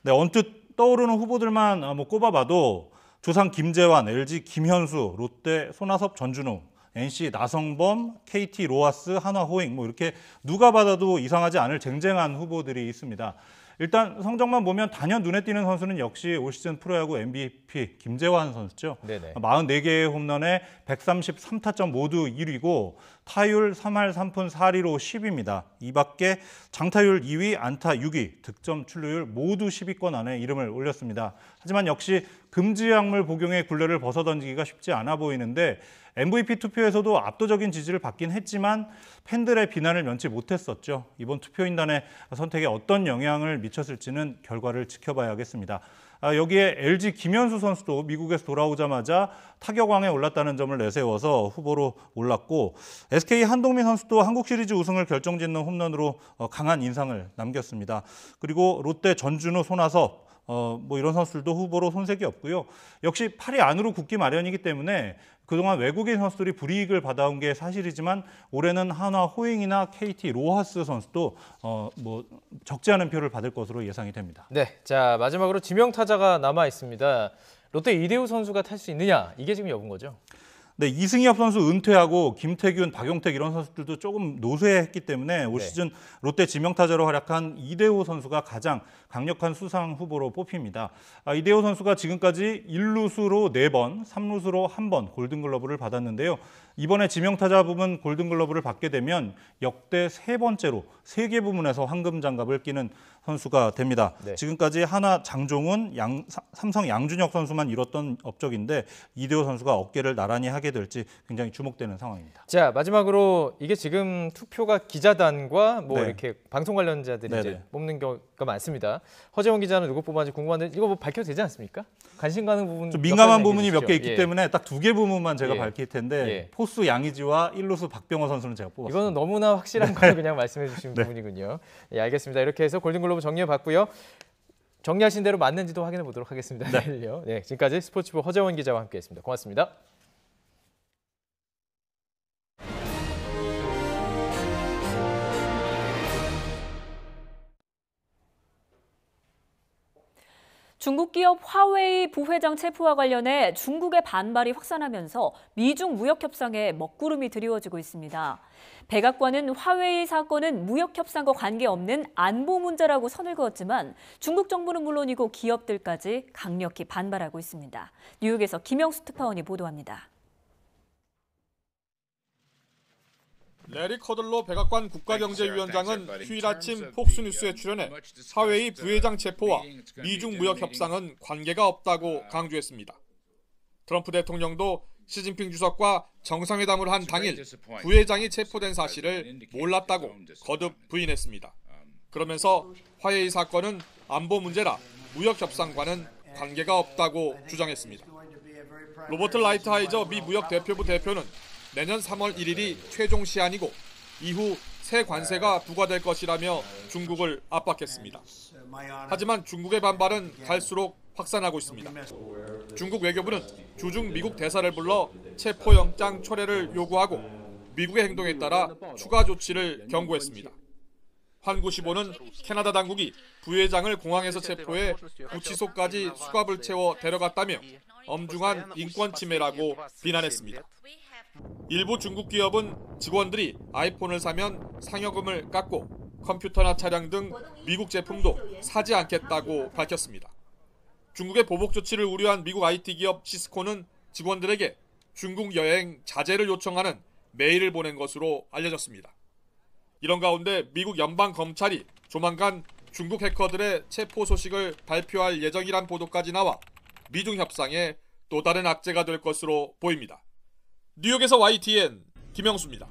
네, 언뜻 떠오르는 후보들만 꼽아봐도 두산 김재환, LG 김현수, 롯데 손아섭 전준우, NC 나성범, KT 로하스, 한화 호잉 이렇게 누가 받아도 이상하지 않을 쟁쟁한 후보들이 있습니다. 일단 성적만 보면 단연 눈에 띄는 선수는 역시 올 시즌 프로야구 MVP 김재환 선수죠. 네네. 44개의 홈런에 133타점 모두 1위고 타율 3할 3푼 4리로 10위입니다. 이 밖에 장타율 2위, 안타 6위, 득점 출루율 모두 10위권 안에 이름을 올렸습니다. 하지만 역시 금지 약물 복용의 굴레를 벗어던지기가 쉽지 않아 보이는데 MVP 투표에서도 압도적인 지지를 받긴 했지만 팬들의 비난을 면치 못했었죠. 이번 투표인단의 선택에 어떤 영향을 미쳤을지는 결과를 지켜봐야겠습니다. 여기에 LG 김현수 선수도 미국에서 돌아오자마자 타격왕에 올랐다는 점을 내세워서 후보로 올랐고 SK 한동민 선수도 한국 시리즈 우승을 결정짓는 홈런으로 강한 인상을 남겼습니다. 그리고 롯데 전준우, 손아섭 이런 선수들도 후보로 손색이 없고요. 역시 팔이 안으로 굳기 마련이기 때문에 그동안 외국인 선수들이 불이익을 받아온 게 사실이지만 올해는 한화 호잉이나 KT 로하스 선수도 적지 않은 표를 받을 것으로 예상이 됩니다. 네, 자 마지막으로 지명 타자가 남아 있습니다. 롯데 이대호 선수가 탈 수 있느냐 이게 지금 여부인 거죠? 네, 이승엽 선수 은퇴하고 김태균, 박용택 이런 선수들도 조금 노쇠했기 때문에 올 시즌 롯데 지명타자로 활약한 이대호 선수가 가장 강력한 수상 후보로 뽑힙니다. 이대호 선수가 지금까지 1루수로 4번, 3루수로 1번 골든글러브를 받았는데요. 이번에 지명타자 부문 골든글러브를 받게 되면 역대 3번째로 3개 부문에서 황금 장갑을 끼는 선수가 됩니다. 네. 지금까지 하나 장종훈, 삼성 양준혁 선수만 이뤘던 업적인데 이대호 선수가 어깨를 나란히 하게 될지 굉장히 주목되는 상황입니다. 자 마지막으로 이게 지금 투표가 기자단과 네. 이렇게 방송 관련자들이 네네. 이제 뽑는 경우가 많습니다. 허재원 기자는 누구 뽑았는지 궁금한데 이거 밝혀도 되지 않습니까? 관심 가는 부분 좀 민감한 몇 가지 부분이 얘기해 몇 개 주시죠. 있기 때문에 딱 2개 부분만 제가 예. 밝힐 텐데 예. 포수 양의지와 1루수 박병호 선수는 제가 뽑았습니다. 이거는 너무나 확실한 걸 그냥 말씀해 주신 네. 부분이군요. 예, 알겠습니다. 이렇게 해서 골든글러브 정리해봤고요. 정리하신 대로 맞는지도 확인해 보도록 하겠습니다. 네. 내일요. 네, 지금까지 스포츠부 허재원 기자와 함께했습니다. 고맙습니다. 중국 기업 화웨이 부회장 체포와 관련해 중국의 반발이 확산하면서 미중 무역 협상에 먹구름이 드리워지고 있습니다. 백악관은 화웨이 사건은 무역 협상과 관계없는 안보 문제라고 선을 그었지만 중국 정부는 물론이고 기업들까지 강력히 반발하고 있습니다. 뉴욕에서 김영수 특파원이 보도합니다. 레리 커들로 백악관 국가경제위원장은 휴일 아침 폭스뉴스에 출연해 화웨이 부회장 체포와 미중 무역 협상은 관계가 없다고 강조했습니다. 트럼프 대통령도 시진핑 주석과 정상회담을 한 당일 부회장이 체포된 사실을 몰랐다고 거듭 부인했습니다. 그러면서 화웨이 사건은 안보 문제라 무역 협상과는 관계가 없다고 주장했습니다. 로버트 라이트하이저 미 무역 대표부 대표는 내년 3월 1일이 최종 시한이고 이후 새 관세가 부과될 것이라며 중국을 압박했습니다. 하지만 중국의 반발은 갈수록 확산하고 있습니다. 중국 외교부는 주중 미국 대사를 불러 체포영장 철회를 요구하고 미국의 행동에 따라 추가 조치를 경고했습니다. 환구시보는 캐나다 당국이 부회장을 공항에서 체포해 구치소까지 수갑을 채워 데려갔다며 엄중한 인권 침해라고 비난했습니다. 일부 중국 기업은 직원들이 아이폰을 사면 상여금을 깎고 컴퓨터나 차량 등 미국 제품도 사지 않겠다고 밝혔습니다. 중국의 보복 조치를 우려한 미국 IT 기업 시스코는 직원들에게 중국 여행 자제를 요청하는 메일을 보낸 것으로 알려졌습니다. 이런 가운데 미국 연방검찰이 조만간 중국 해커들의 체포 소식을 발표할 예정이란 보도까지 나와 미중 협상에 또 다른 악재가 될 것으로 보입니다. 뉴욕에서 YTN 김영수입니다.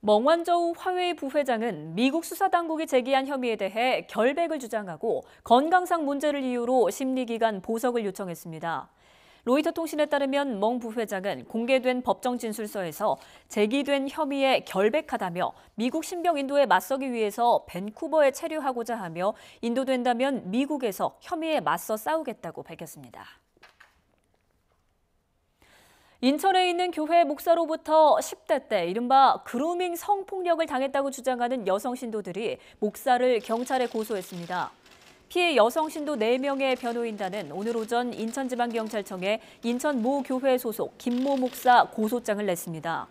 멍완저우 화웨이 부회장은 미국 수사당국이 제기한 혐의에 대해 결백을 주장하고 건강상 문제를 이유로 심리기간 보석을 요청했습니다. 로이터 통신에 따르면 멍 부회장은 공개된 법정 진술서에서 제기된 혐의에 결백하다며 미국 신병 인도에 맞서기 위해서 밴쿠버에 체류하고자 하며 인도된다면 미국에서 혐의에 맞서 싸우겠다고 밝혔습니다. 인천에 있는 교회 목사로부터 10대 때 이른바 그루밍 성폭력을 당했다고 주장하는 여성 신도들이 목사를 경찰에 고소했습니다. 피해 여성 신도 4명의 변호인단은 오늘 오전 인천지방경찰청에 인천 모 교회 소속 김모 목사 고소장을 냈습니다.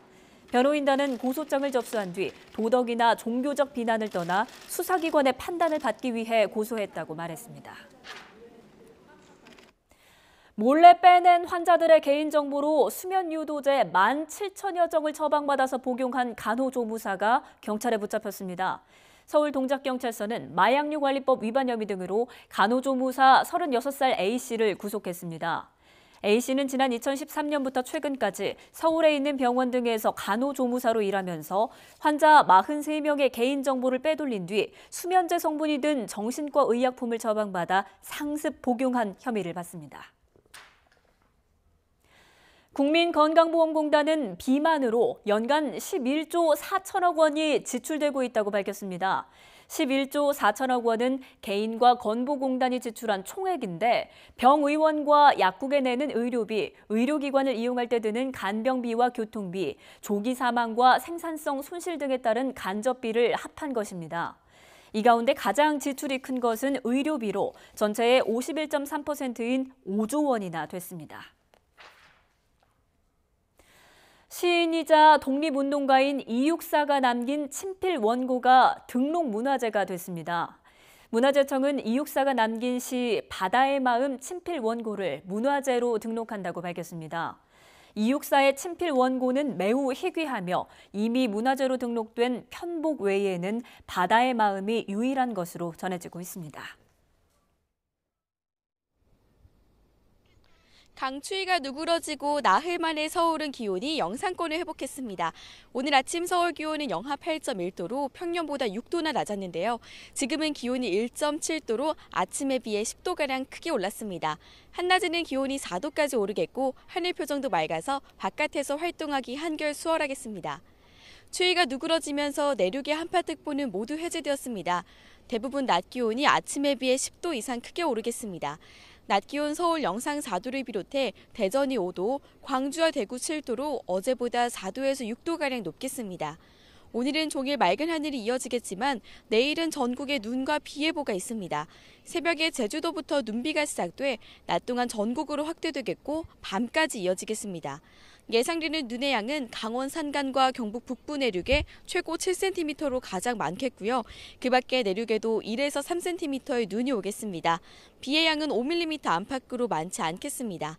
변호인단은 고소장을 접수한 뒤 도덕이나 종교적 비난을 떠나 수사기관의 판단을 받기 위해 고소했다고 말했습니다. 몰래 빼낸 환자들의 개인정보로 수면유도제 17,000여 정을 처방받아서 복용한 간호조무사가 경찰에 붙잡혔습니다. 서울 동작경찰서는 마약류관리법 위반 혐의 등으로 간호조무사 36살 A씨를 구속했습니다. A씨는 지난 2013년부터 최근까지 서울에 있는 병원 등에서 간호조무사로 일하면서 환자 43명의 개인정보를 빼돌린 뒤 수면제 성분이 든 정신과 의약품을 처방받아 상습 복용한 혐의를 받습니다. 국민건강보험공단은 비만으로 연간 11조 4천억 원이 지출되고 있다고 밝혔습니다. 11조 4천억 원은 개인과 건보공단이 지출한 총액인데 병의원과 약국에 내는 의료비, 의료기관을 이용할 때 드는 간병비와 교통비, 조기 사망과 생산성 손실 등에 따른 간접비를 합한 것입니다. 이 가운데 가장 지출이 큰 것은 의료비로 전체의 51.3%인 5조 원이나 됐습니다. 시인이자 독립운동가인 이육사가 남긴 친필 원고가 등록문화재가 됐습니다. 문화재청은 이육사가 남긴 시 바다의 마음 친필 원고를 문화재로 등록한다고 밝혔습니다. 이육사의 친필 원고는 매우 희귀하며 이미 문화재로 등록된 편복 외에는 바다의 마음이 유일한 것으로 전해지고 있습니다. 강추위가 누그러지고 나흘 만에 서울은 기온이 영상권을 회복했습니다. 오늘 아침 서울 기온은 영하 8.1도로 평년보다 6도나 낮았는데요. 지금은 기온이 1.7도로 아침에 비해 10도가량 크게 올랐습니다. 한낮에는 기온이 4도까지 오르겠고 하늘 표정도 맑아서 바깥에서 활동하기 한결 수월하겠습니다. 추위가 누그러지면서 내륙의 한파특보는 모두 해제되었습니다. 대부분 낮 기온이 아침에 비해 10도 이상 크게 오르겠습니다. 낮 기온 서울 영상 4도를 비롯해 대전이 5도, 광주와 대구 7도로 어제보다 4도에서 6도가량 높겠습니다. 오늘은 종일 맑은 하늘이 이어지겠지만 내일은 전국에 눈과 비 예보가 있습니다. 새벽에 제주도부터 눈비가 시작돼 낮 동안 전국으로 확대되겠고 밤까지 이어지겠습니다. 예상되는 눈의 양은 강원 산간과 경북 북부 내륙에 최고 7cm로 가장 많겠고요. 그 밖에 내륙에도 1에서 3cm의 눈이 오겠습니다. 비의 양은 5mm 안팎으로 많지 않겠습니다.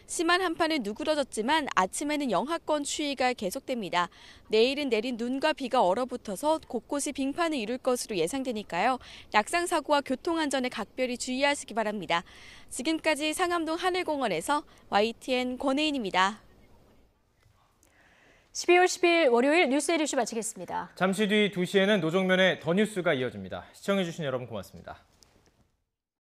심한 한파는 누그러졌지만 아침에는 영하권 추위가 계속됩니다. 내일은 내린 눈과 비가 얼어붙어서 곳곳이 빙판을 이룰 것으로 예상되니까요. 낙상사고와 교통안전에 각별히 주의하시기 바랍니다. 지금까지 상암동 하늘공원에서 YTN 권혜인입니다. 12월 10일 월요일 뉴스 에디쇼 마치겠습니다. 잠시 뒤 2시에는 노정면의 더 뉴스가 이어집니다. 시청해주신 여러분 고맙습니다.